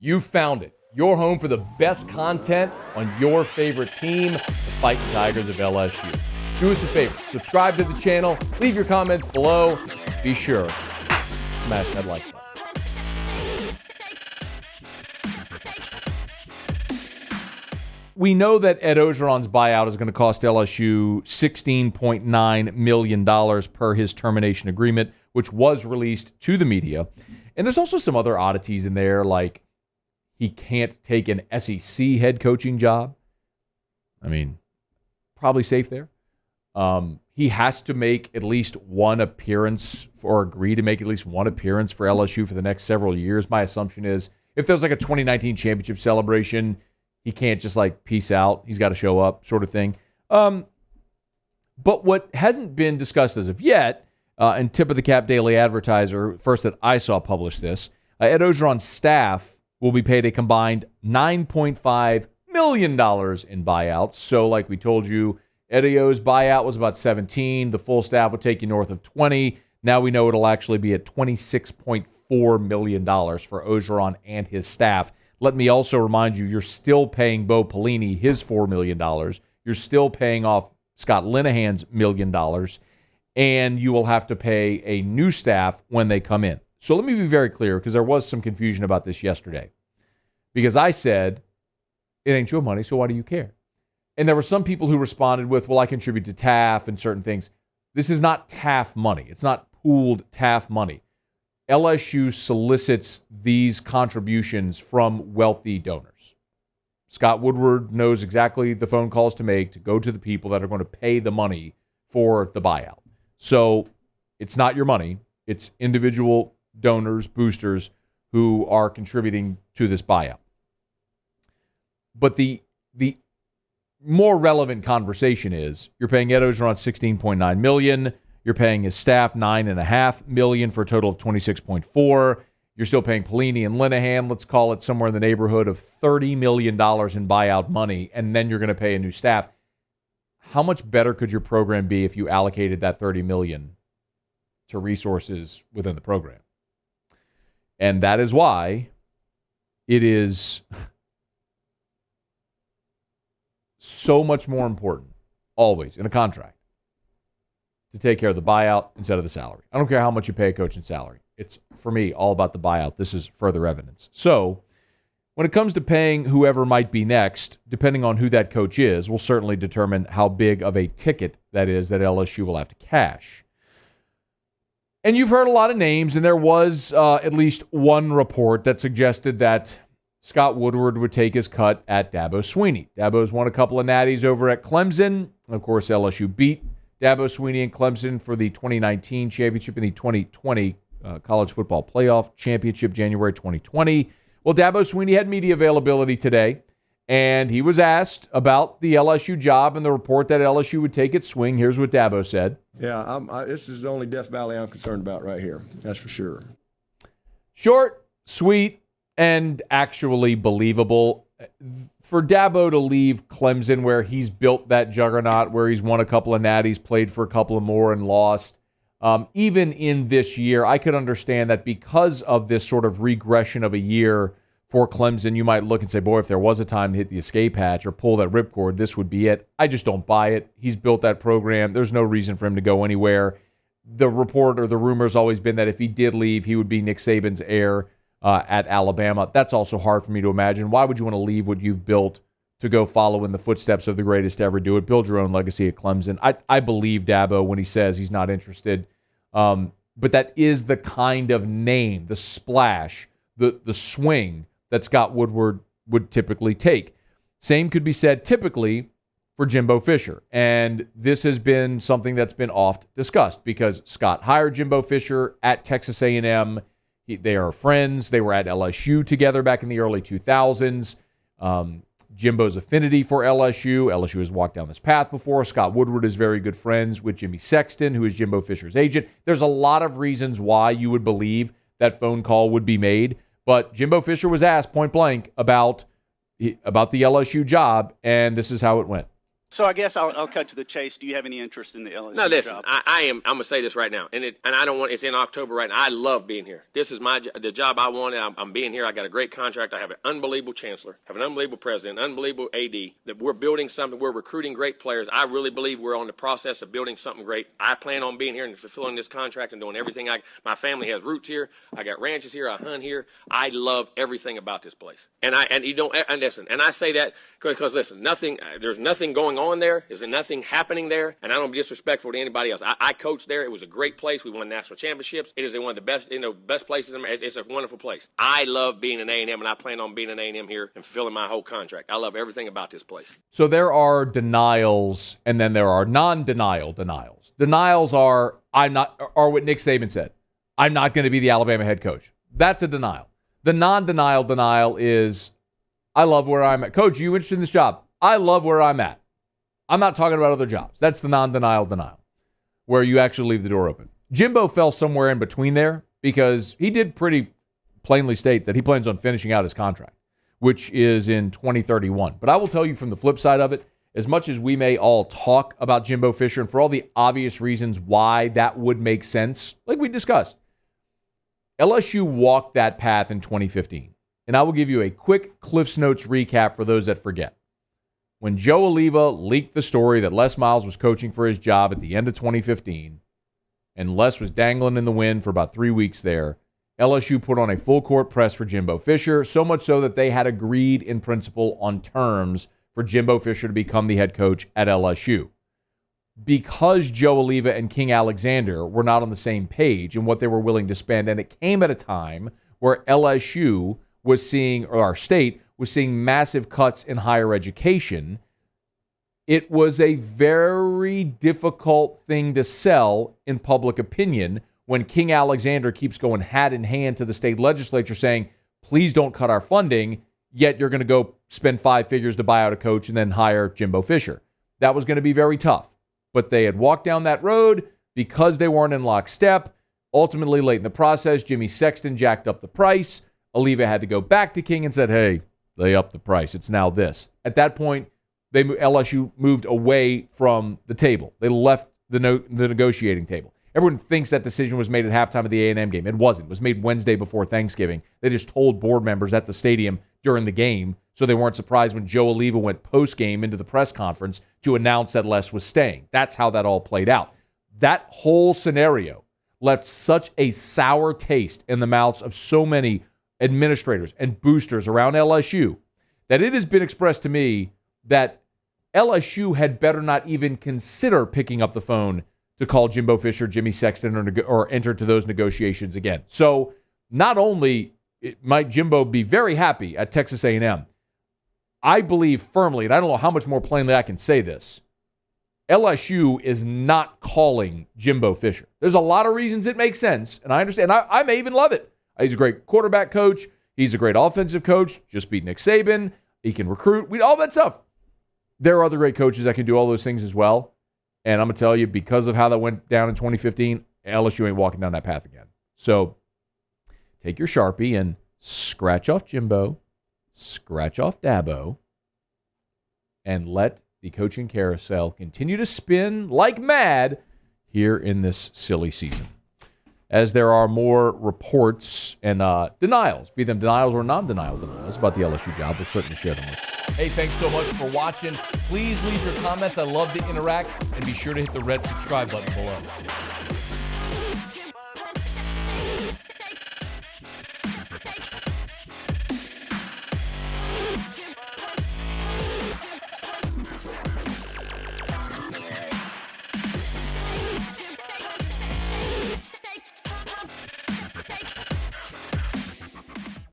You found it. Your home for the best content on your favorite team, the Fighting Tigers of LSU. Do us a favor. Subscribe to the channel. Leave your comments below. Be sure to smash that like button. We know that Ed Orgeron's buyout is going to cost LSU $16.9 million per his termination agreement, which was released to the media. And there's also some other oddities in there, like he can't take an SEC head coaching job. I mean, probably safe there. He has to make at least one appearance or agree to make at least one appearance for LSU for the next several years. My assumption is if there's like a 2019 championship celebration, he can't just like peace out. He's got to show up sort of thing. But what hasn't been discussed as of yet, and Tip of the Cap Daily Advertiser, first that I saw publish this, Ed Orgeron's staff will be paid a combined $9.5 million in buyouts. So like we told you, Eddio's buyout was about 17. The full staff will take you north of 20. Now we know it'll actually be at $26.4 million for Orgeron and his staff. Let me also remind you, you're still paying Bo Pelini his $4 million. You're still paying off Scott Linehan's $1 million. And you will have to pay a new staff when they come in. So let me be very clear, because there was some confusion about this yesterday. Because I said, it ain't your money, so why do you care? And there were some people who responded with, well, I contribute to TAF and certain things. This is not TAF money. It's not pooled TAF money. LSU solicits these contributions from wealthy donors. Scott Woodward knows exactly the phone calls to make to go to the people that are going to pay the money for the buyout. So it's not your money. It's individual donors, boosters, who are contributing to this buyout. But the more relevant conversation is you're paying Ed Orgeron $16.9 million. You're paying his staff $9.5 million for a total of $26.4. You're still paying Pelini and Linehan. Let's call it somewhere in the neighborhood of $30 million in buyout money, and then you're going to pay a new staff. How much better could your program be if you allocated that $30 million to resources within the program? And that is why it is so much more important, always, in a contract, to take care of the buyout instead of the salary. I don't care how much you pay a coach in salary. It's, for me, all about the buyout. This is further evidence. So, when it comes to paying whoever might be next, depending on who that coach is, will certainly determine how big of a ticket that is that LSU will have to cash. And you've heard a lot of names, and there was at least one report that suggested that Scott Woodward would take his cut at Dabo Swinney. Dabo's won a couple of natties over at Clemson. Of course, LSU beat Dabo Swinney and Clemson for the 2019 championship and the 2020 college football playoff championship, January 2020. Well, Dabo Swinney had media availability today, and he was asked about the LSU job and the report that LSU would take its swing. Here's what Dabo said. Yeah, this is the only Death Valley I'm concerned about right here. That's for sure. Short, sweet, and actually believable. For Dabo to leave Clemson, where he's built that juggernaut, where he's won a couple of natties, played for a couple of more, and lost, even in this year, I could understand that because of this sort of regression of a year for Clemson, you might look and say, boy, if there was a time to hit the escape hatch or pull that ripcord, this would be it. I just don't buy it. He's built that program. There's no reason for him to go anywhere. The report or the rumor has always been that if he did leave, he would be Nick Saban's heir at Alabama. That's also hard for me to imagine. Why would you want to leave what you've built to go follow in the footsteps of the greatest to ever do it? Build your own legacy at Clemson. I believe Dabo when he says he's not interested. But that is the kind of name, the splash, the swing that Scott Woodward would typically take. Same could be said typically for Jimbo Fisher. And this has been something that's been oft discussed because Scott hired Jimbo Fisher at Texas A&M. They are friends. They were at LSU together back in the early 2000s. Jimbo's affinity for LSU. LSU has walked down this path before. Scott Woodward is very good friends with Jimmy Sexton, who is Jimbo Fisher's agent. There's a lot of reasons why you would believe that phone call would be made. But Jimbo Fisher was asked point blank about the LSU job, and this is how it went. So I guess I'll cut to the chase. Do you have any interest in the LSU No, listen, job? I am. I'm gonna say this right now, and I don't want. It's in October right now. I love being here. This is the job I wanted. I'm being here. I got a great contract. I have an unbelievable chancellor, have an unbelievable president, unbelievable AD. That we're building something. We're recruiting great players. I really believe we're on the process of building something great. I plan on being here and fulfilling this contract and doing everything. My family has roots here. I got ranches here. I hunt here. I love everything about this place. And you don't listen. And I say that because listen, there's nothing going on there. There's nothing happening there, and I don't be disrespectful to anybody else. I coached there. It was a great place. We won national championships. It is one of the best places. It's a wonderful place. I love being an A&M, and I plan on being an A&M here and fulfilling my whole contract. I love everything about this place. So there are denials, and then there are non-denial denials. Denials are what Nick Saban said. I'm not going to be the Alabama head coach. That's a denial. The non-denial denial is, I love where I'm at. Coach, are you interested in this job? I love where I'm at. I'm not talking about other jobs. That's the non-denial denial, where you actually leave the door open. Jimbo fell somewhere in between there because he did pretty plainly state that he plans on finishing out his contract, which is in 2031. But I will tell you from the flip side of it, as much as we may all talk about Jimbo Fisher and for all the obvious reasons why that would make sense, like we discussed, LSU walked that path in 2015. And I will give you a quick Cliff's Notes recap for those that forget. When Joe Oliva leaked the story that Les Miles was coaching for his job at the end of 2015, and Les was dangling in the wind for about 3 weeks there, LSU put on a full-court press for Jimbo Fisher, so much so that they had agreed in principle on terms for Jimbo Fisher to become the head coach at LSU. Because Joe Oliva and King Alexander were not on the same page in what they were willing to spend, and it came at a time where LSU was seeing, or our state, was seeing massive cuts in higher education, it was a very difficult thing to sell in public opinion when King Alexander keeps going hat in hand to the state legislature saying, please don't cut our funding, yet you're going to go spend 5 figures to buy out a coach and then hire Jimbo Fisher. That was going to be very tough. But they had walked down that road because they weren't in lockstep. Ultimately, late in the process, Jimmy Sexton jacked up the price. Oliva had to go back to King and said, hey, they upped the price. It's now this. At that point, LSU moved away from the table. They left the negotiating table. Everyone thinks that decision was made at halftime of the A&M game. It wasn't. It was made Wednesday before Thanksgiving. They just told board members at the stadium during the game, so they weren't surprised when Joe Oliva went post-game into the press conference to announce that Les was staying. That's how that all played out. That whole scenario left such a sour taste in the mouths of so many administrators and boosters around LSU that it has been expressed to me that LSU had better not even consider picking up the phone to call Jimbo Fisher, Jimmy Sexton, or enter to those negotiations again. So not only might Jimbo be very happy at Texas A&M, I believe firmly, and I don't know how much more plainly I can say this, LSU is not calling Jimbo Fisher. There's a lot of reasons it makes sense, and I understand. I may even love it. He's a great quarterback coach. He's a great offensive coach. Just beat Nick Saban. He can recruit. All that stuff. There are other great coaches that can do all those things as well. And I'm going to tell you, because of how that went down in 2015, LSU ain't walking down that path again. So take your Sharpie and scratch off Jimbo, scratch off Dabo, and let the coaching carousel continue to spin like mad here in this silly season. As there are more reports and denials, be them denials or non-denial denials about the LSU job, we'll certainly share them with you. Hey, thanks so much for watching. Please leave your comments. I love to interact. And be sure to hit the red subscribe button below.